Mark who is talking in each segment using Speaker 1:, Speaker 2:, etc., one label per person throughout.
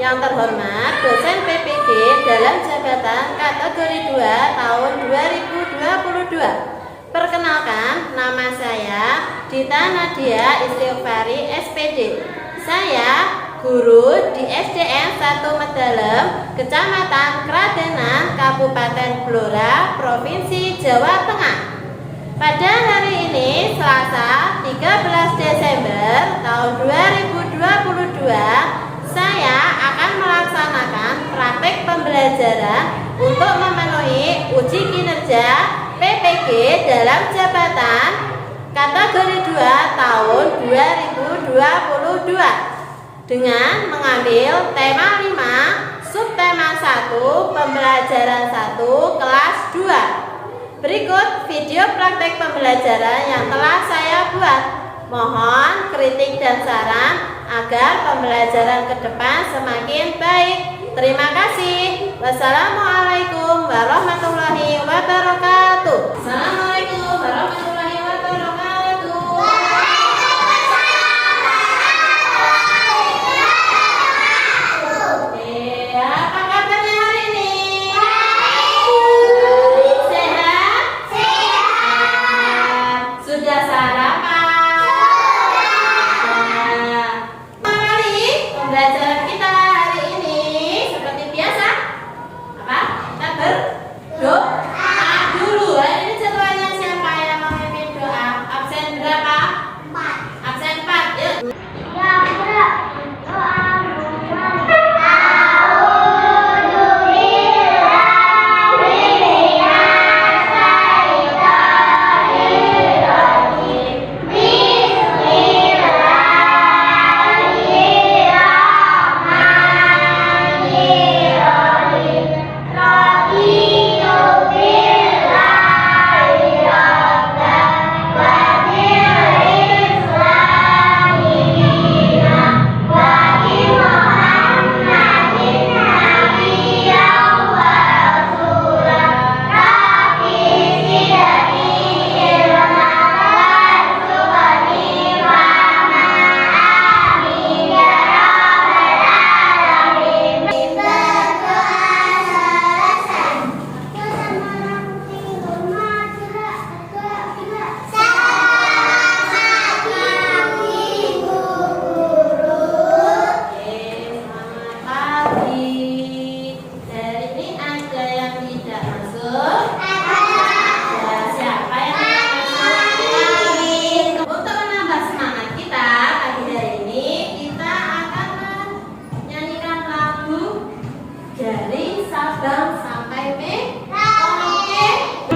Speaker 1: Yang terhormat dosen PPG dalam jabatan kategori 2 tahun 2022. Perkenalkan, nama saya Dita Nadia Istighfari SPD. Saya guru di SDN 1 Medalem, Kecamatan Kradenan, Kabupaten Blora, Provinsi Jawa Tengah. Pada hari ini, Selasa 13 Desember tahun 2022, saya akan melaksanakan praktek pembelajaran untuk memenuhi uji kinerja PPG dalam jabatan kategori 2 tahun 2022 dengan mengambil tema 5, subtema 1, pembelajaran 1, kelas 2. Berikut video praktek pembelajaran yang telah saya buat. Mohon kritik dan saran agar pembelajaran ke depan semakin baik. Terima kasih. Wassalamualaikum warahmatullahi wabarakatuh. Assalamualaikum warahmatullahi wabarakatuh. Apa kabarnya hari ini? Sehat? Sehat. Sudah sarapan? Pembelajaran kita hari ini seperti biasa, apa? Kita berdoa dulu. Ini jadwalnya siapa yang memimpin doa? Absen berapa? 4. Absen 4. Yuk. Dari Sabang sampai Merauke.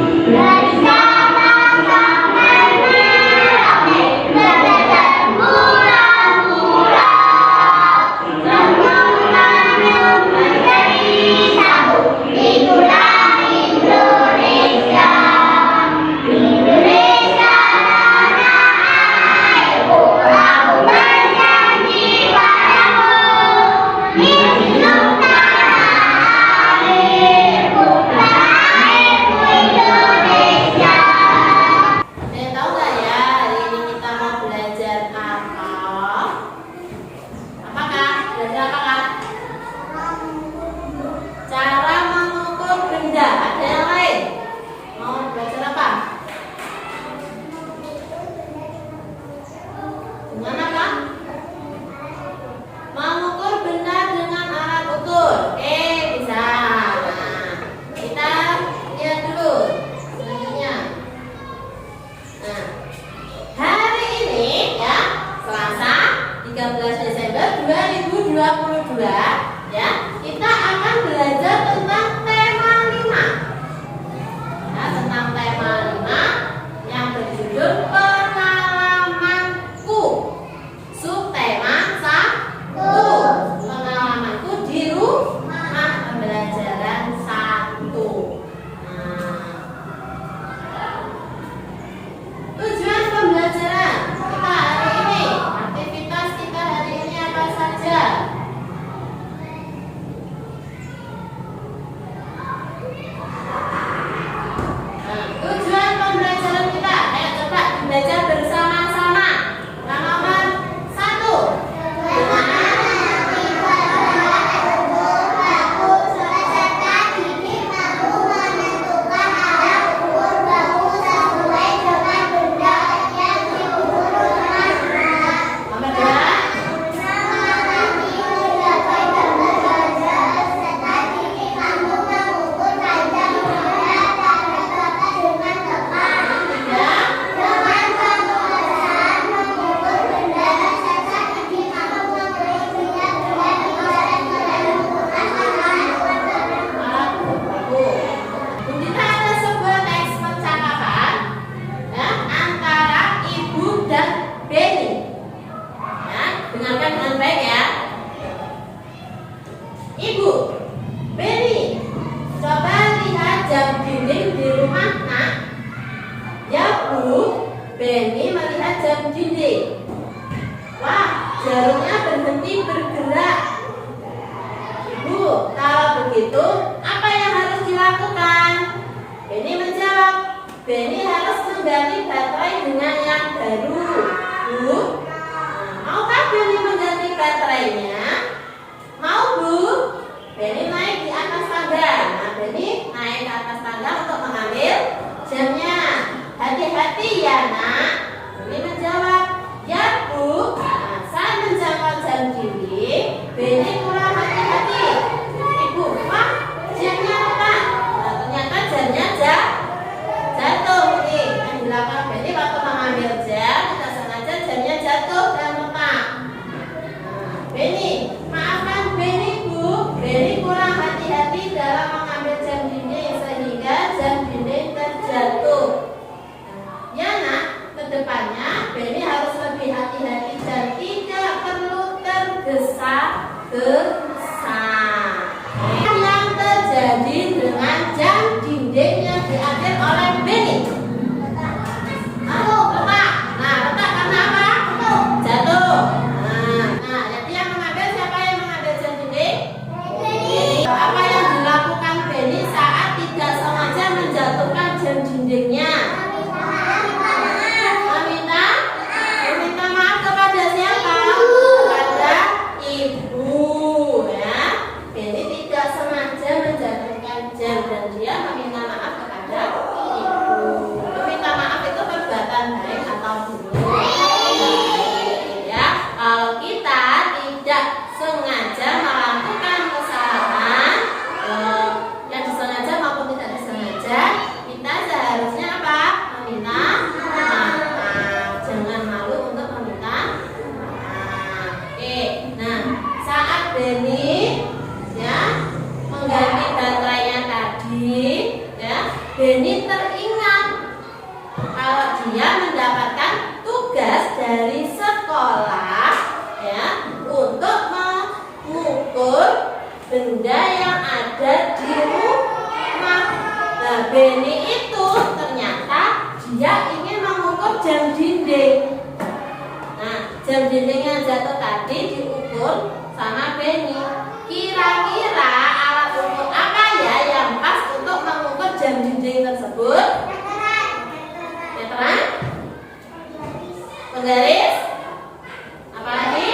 Speaker 1: Dari Sabang sampai Merauke. Belajar murah-murah. Semuanya menjadi satu. Itulah Indonesia. Indonesia tanah airku. Aku berjanji padamu. Hidup ya, kita akan belajar tentang tema 5. Ya, tentang tema 5 yang berjudul pengalamanku. Subtema 1, pengalamanku di rumah pembelajaran 1. Tujuan pembelajaran kita hari ini, aktivitas kita hari ini apa saja? Ibu, Beni, coba lihat jam dinding di rumah nak. Ya Bu, Beni melihat jam dinding. Wah, jarumnya berhenti bergerak. Ibu, kalau begitu apa yang harus dilakukan? Beni menjawab, Beni harus mengganti baterai dengan yang baru. Bu, maukah Beni mengganti baterainya? Mau Bu? Beni naik di atas tangga. Nah, Beni naik ke atas tangga untuk mengambil jamnya. Hati-hati ya nak. Beni menjawab, ya Bu. Nah, saat menjangkau jam dinding, Beni kurang hati-hati. Ibu, wah, jamnya retak. Nah, ternyata jamnya jatuh. Nih, yang dilakukan Beni waktu mengambil jam, tidak sengaja jamnya jatuh dan retak. Nah, Beni, maafkan Beni Bu. Beni kurang hati-hati dalam mengambil jam dinding sehingga jam dinding terjatuh. Ya nak, kedepannya Beni harus lebih hati-hati dan tidak perlu tergesa-gesa. Yang terjadi dengan jam dinding yang diambil oleh Beni? Retak. Nah, retak karena apa? Jatuh. Nah, jadi yang mengambil siapa yang mengambil jam dinding? Beni. Apa yang dilakukan Beni saat tidak sengaja menjatuhkan jam dindingnya? Meminta maaf kepada siapa? Kepada ibu, ya. Beni tidak sengaja menjatuhkan jam dan dia meminta maaf kepada ibu. Meminta maaf itu perbuatan baik atau buruk? Ya, kalau kita tidak sengaja melakukan kesalahan, yang disengaja maupun tidak disengaja, kita seharusnya apa? Meminta maaf. Jangan malu untuk meminta maaf. Nah, saat Beni ya mengganti baterainya tadi, ya, Beni teringat kalau dia mendapatkan tugas dari sekolah, ya, untuk mengukur benda yang ada di rumah. Nah, Beni itu ternyata dia ingin mengukur jam dinding. Nah, jam dinding yang jatuh tadi diukur sama Beni. Kira-kira alat ukur apa ya yang pas untuk mengukur jam dinding tersebut? Meteran? Penggaris? Apalagi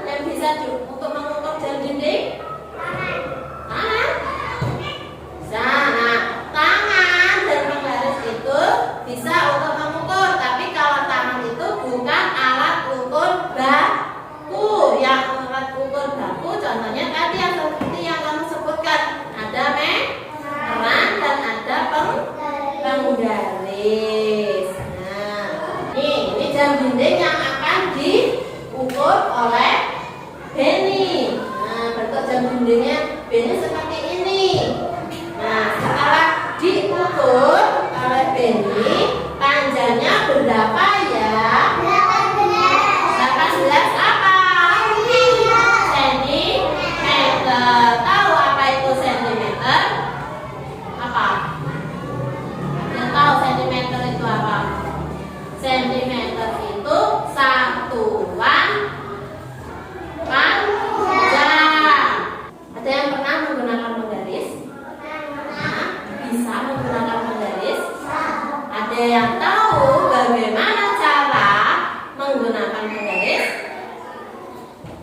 Speaker 1: yang bisa untuk mengukur jam dinding? Tangan? Bisa. Nah, tangan dan penggaris itu bisa untuk mengukur. Tapi kalau tangan itu bukan alat ukur baku. Yang alat ukur baku contohnya tadi yang seperti yang kamu sebutkan. Ada meteran dan ada penggaris. Nah, ini jam dinding yang akan diukur oleh Beni. Nah, bentuk jam dindingnya Beni seperti ini. Nah, setelah diukur oleh Beni, panjangnya berapa ya? 18 apa? Sentimeter. Tahu apa itu sentimeter? Apa? Yang tahu sentimeter itu apa? Sentimeter itu satuan panjang. Ada yang pernah menggunakan penggaris? Nah, bisa menggunakan penggaris? Ada yang tahu bagaimana cara menggunakan penggaris?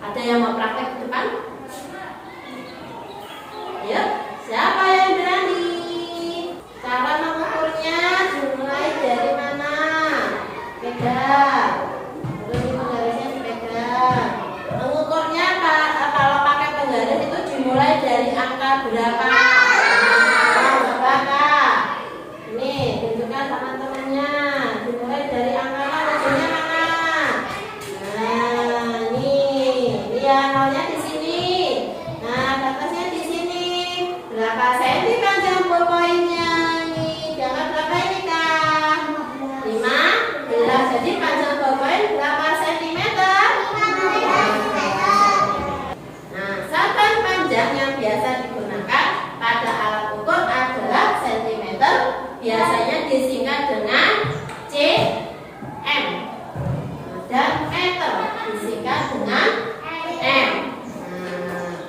Speaker 1: Ada yang mau praktek di depan? Ayo, siapa yang berani? Cara mengukurnya dimulai dari mana? Pegang. Terus di penggarisnya dipegang. Mengukurnya kalau pakai penggaris itu dimulai dari angka berapa? Coba Kak. Ini tunjukkan teman-temannya. Dimulai dari angka mana? Ujungnya mana? Nah, ini ya nolnya di sini. Nah, batasnya di sini. Berapa senti panjang ballpointnya? Nih, jangan berapa ini Kak? 15. Jadi panjang ballpoint berapa sentimeter? Nah, saban panjang yang biasa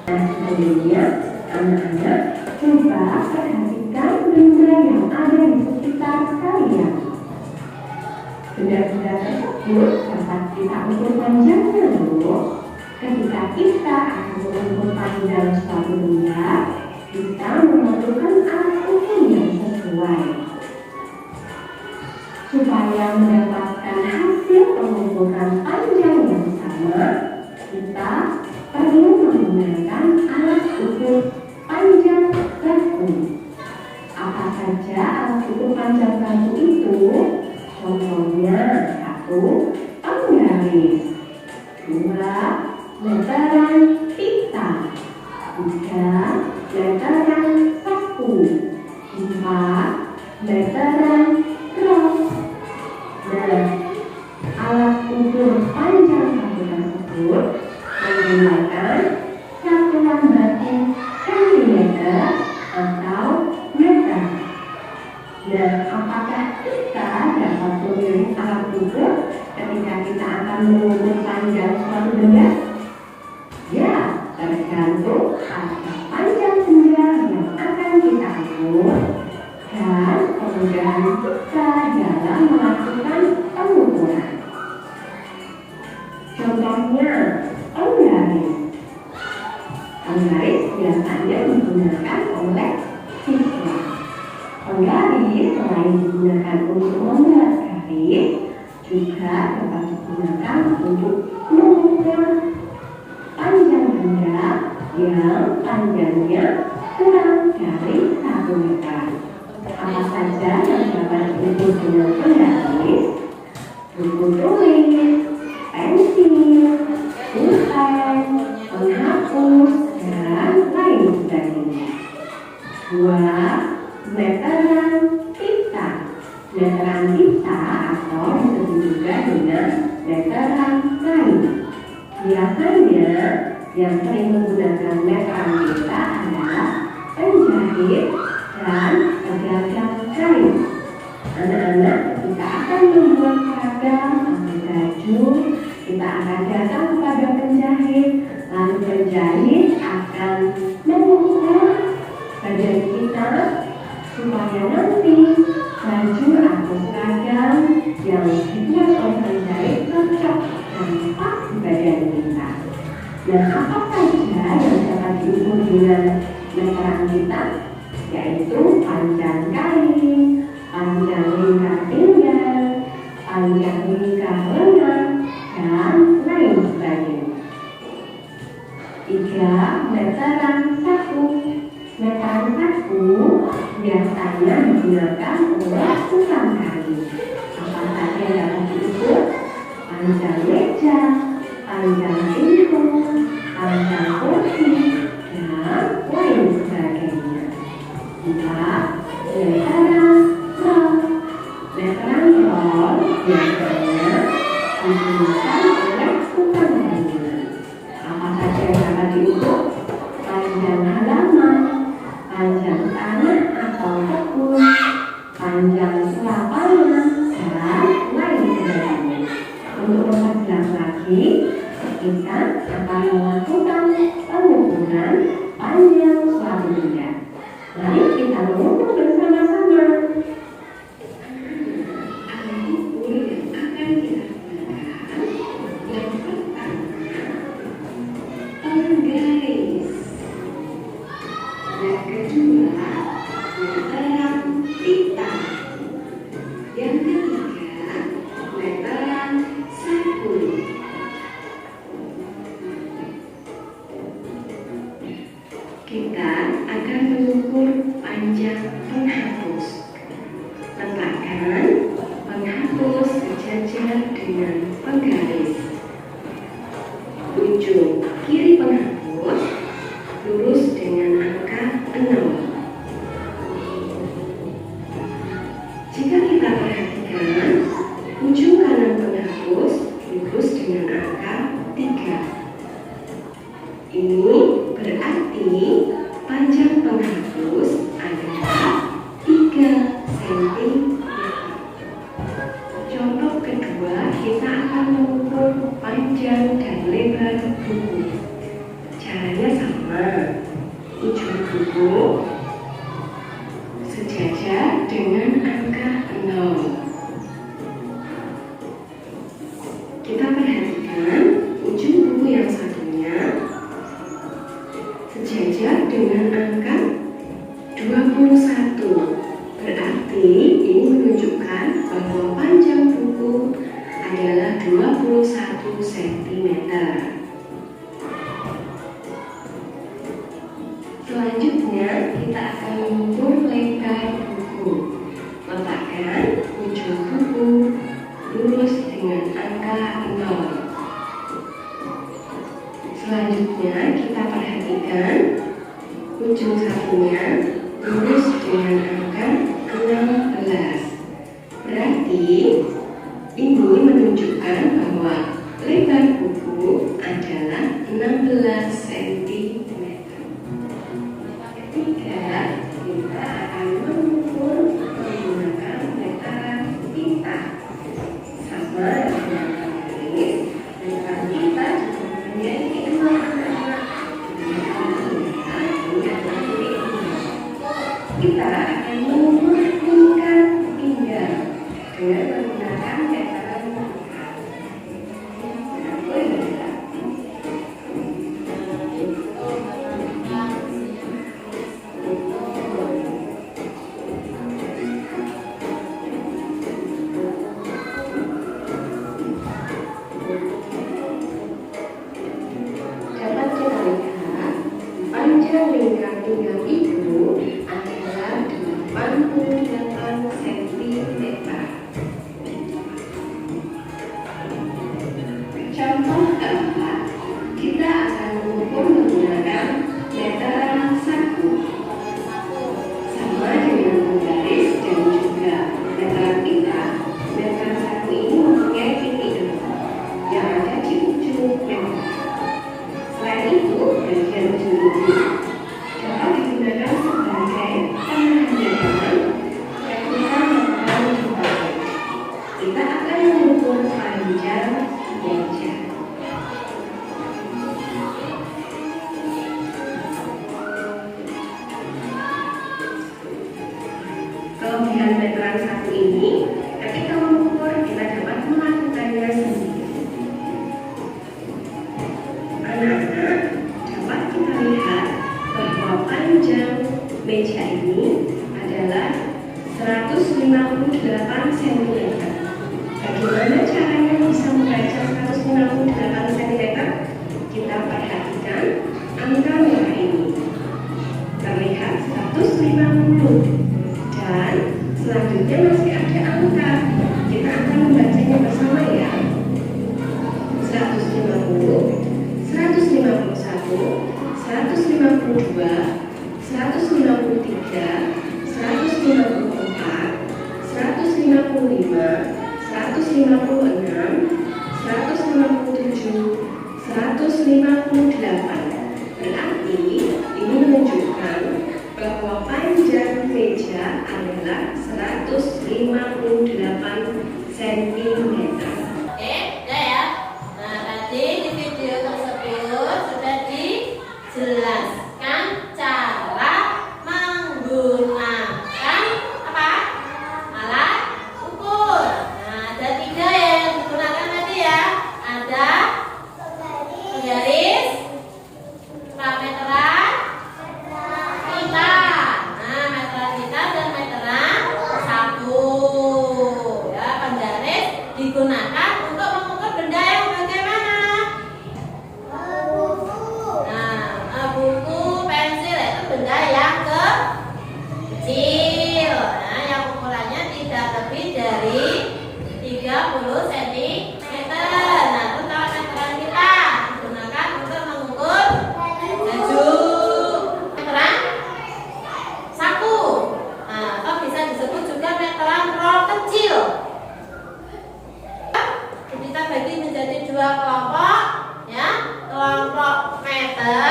Speaker 2: Nah, sebelumnya anak-anak coba perhatikan benda yang ada di sekitar kalian. Benda-benda tersebut dapat kita ukur panjangnya loh. Ketika kita akan mengukur panjang suatu benda, kita menentukan alat ukur yang sesuai. Supaya mendapatkan hasil pengukuran panjang yang sama, kita perlu menggunakan alat ukur panjang baku. Apa saja alat ukur panjang baku itu? Contohnya, 1. Penggaris, 2. Meteran pita, 3. Meteran saku, 4. Meteran rok. Nah, alat ukur panjang baku tersebut menggunakan satuan baku sentimeter atau meter. Nah, apakah kita dapat memilih alat ukur ketika kita akan mengukur panjang suatu benda? Ya, tergantung pada panjang benda yang akan kita ukur dan kemudahan kita dalam melakukan pengukuran. Contohnya, penggaris. Penggaris biasanya digunakan oleh siswa. Penggaris selain digunakan untuk membuat garis, juga dapat digunakan untuk mengukur panjang benda yang panjangnya kurang dari 1 meter. Apa saja yang dapat diukur dengan penggaris? Buku tulis, pensil, pulpen, penghapus, dan lain sebagainya. 2. Meteran pita. Meteran pita atau disebut juga dengan meteran kain. Biasanya yang sering menggunakan meteran pita adalah penjahit dan pedagang kain. Anak-anak ketika akan membuat seragam atau baju, kita akan datang kepada penjahit, lalu penjahit akan mengukur badan kita supaya nanti baju atau seragam yang dibuat oleh penjahit cocok dan pas di badan kita. Nah, apa saja yang dapat diukur dengan meteran kita? Yaitu panjang kain, panjang lingkar pinggang, panjang lingkar lengan, dan lain sebagainya. 3. Meteran saku. Meteran saku biasanya digunakan oleh tukang kayu. Apa saja yang dapat diukur? Panjang meja, panjang pintu, panjang kursi, dan lain sebagainya. 4. Meteran rol. Meteran rol biasanya digunakan oleh tukang bangunan. Apa saja yang dapat diukur? Panjang halaman, panjang tanah atau kebun, panjang lapangan, dan lain sebagainya. Untuk memperjelas lagi, kita akan melakukan pengukuran panjang suatu benda. Mari kita mengukur bersama-sama. Alat ukur yang akan kita gunakan yang pertama, penggaris. Yang kedua, meteran pita. Yang ketiga, meteran saku. Kita akan mengukur panjang penghapus. Letakkan penghapus sejajar dengan penggaris. Ujung kiri penghapus lurus dengan angka 6. Jika kita perhatikan, ujung kanan penghapus lurus dengan angka 3. Ini berarti panjang penghapus adalah 3 cm. Contoh kedua, kita akan mengukur panjang dan lebar buku. Caranya sama, buku sejajar dengan angka 0. Kita perhatikan ujung buku yang satunya sejajar dengan angka 21. Berarti ini menunjukkan bahwa panjang buku adalah 21 cm. Selanjutnya kita akan mengukur lebar buku. Letakkan ujung buku lurus dengan angka 0. Selanjutnya kita perhatikan ujung satunya lurus dengan angka 16. Berarti ini menunjukkan bahwa lebar buku adalah 16 cm. Ketiga, kita akan mengukur menggunakan meteran pita. Sama dengan garis, meteran pita juga memiliki 6 anak. Kita akan mengukur tingkat pinggang dengan menggunakan meteran pita. Dapat kita lihat panjang lingkar pinggang itu adalah 88 cm. Contoh keempat, kita akan mengukur menggunakan meteran saku. Sama dengan penggaris dan juga meteran pita, meteran saku ini mempunyai titik yang ada di ujung meteran. Selain itu, bagian ujung buku dapat digunakan sebagai penghandaran ketika meteran dipakai. Kita akan mengukur panjang meja. Kelebihan meteran saku ini, ketika mengukur kita dapat melakukannya sendiri. Anak-anak, dapat kita lihat bahwa panjang meja ini adalah 158 cm. Bagaimana caranya bisa membaca 158 cm? Kita perhatikan angka merah ini. Terlihat 150. Dan selanjutnya masih ada angka. Kita akan membacanya bersama ya. 150, 151, 152, 153, 154, 155, 156, 157, 158. Berarti ini menunjukkan bahwa panjang meja adalah 158 cm.
Speaker 1: Oke, udah ya. Nah, tadi di video tersebut sudah dijelaskan cara menggunakan apa? Alat ukur. Nah, ada 3 yang digunakan tadi ya. Ada penggaris, meteran pita. Nah, meteran pita dan meteran saku. Ya, penggaris digunakan untuk mengukur benda yang bagaimana? Nah, buku, pensil itu benda yang kecil. Nah, yang ukurannya tidak lebih dari 30 cm. Nah, terus kalau meteran kita digunakan untuk mengukur baju. Meteran saku. Nah, atau bisa disebut juga meteran roll kecil. Kita bagi menjadi 2 kelompok, ya, kelompok meter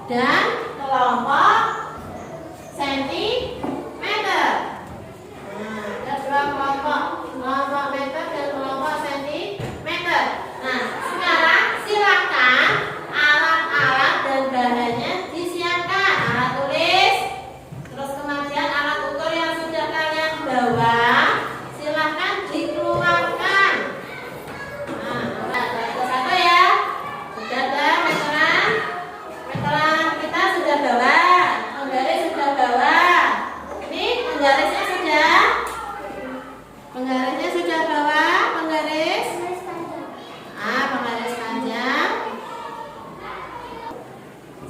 Speaker 1: dan kelompok sentimeter. Nah, ada 2 kelompok meter dan kelompok sentimeter. Nah, sekarang silakan alat-alat dan bahannya disiapkan.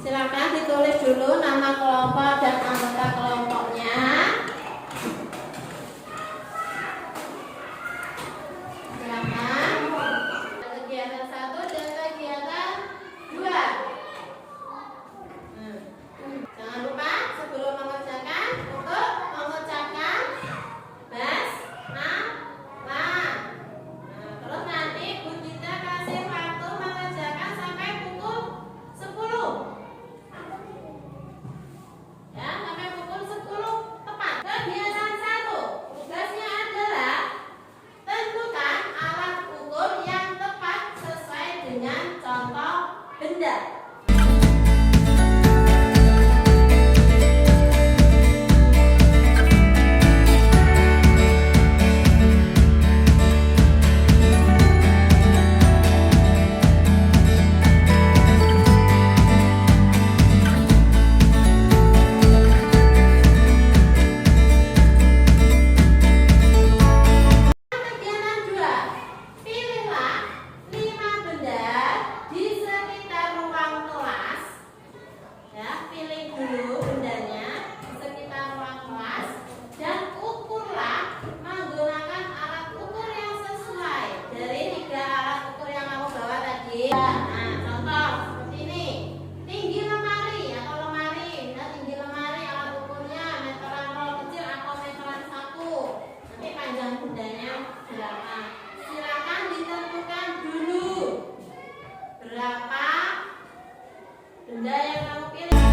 Speaker 1: Silakan ditulis dulu nama kelompok dan anggota kelompoknya. Silakan. Kegiatan 1 dan kegiatan 2. Jangan lupa sebelum mengerjakan untuk mengucapkan basmalah. Terus nanti Bu Gita kasih waktu mengerjakan sampai pukul 10. Ya, sampai pukul 10 tepat. Kegiatan 1. Tugasnya adalah tentukan alat ukur yang tepat sesuai dengan contoh benda. Kegiatan 2. Pilihlah 5 benda di sekitar ruang kelas. Ya, pilih dulu bendanya di sekitar ruang kelas dan ukurlah menggunakan alat ukur yang sesuai dari 3 alat ukur yang kamu bawa tadi. Nah, contoh seperti ini. Tinggi lemari atau lemari. Nah, tinggi lemari alat ukurnya meteran roll kecil atau meteran saku. Nanti panjang bendanya berapa? Silakan ditentukan dulu berapa benda yang kamu pilih.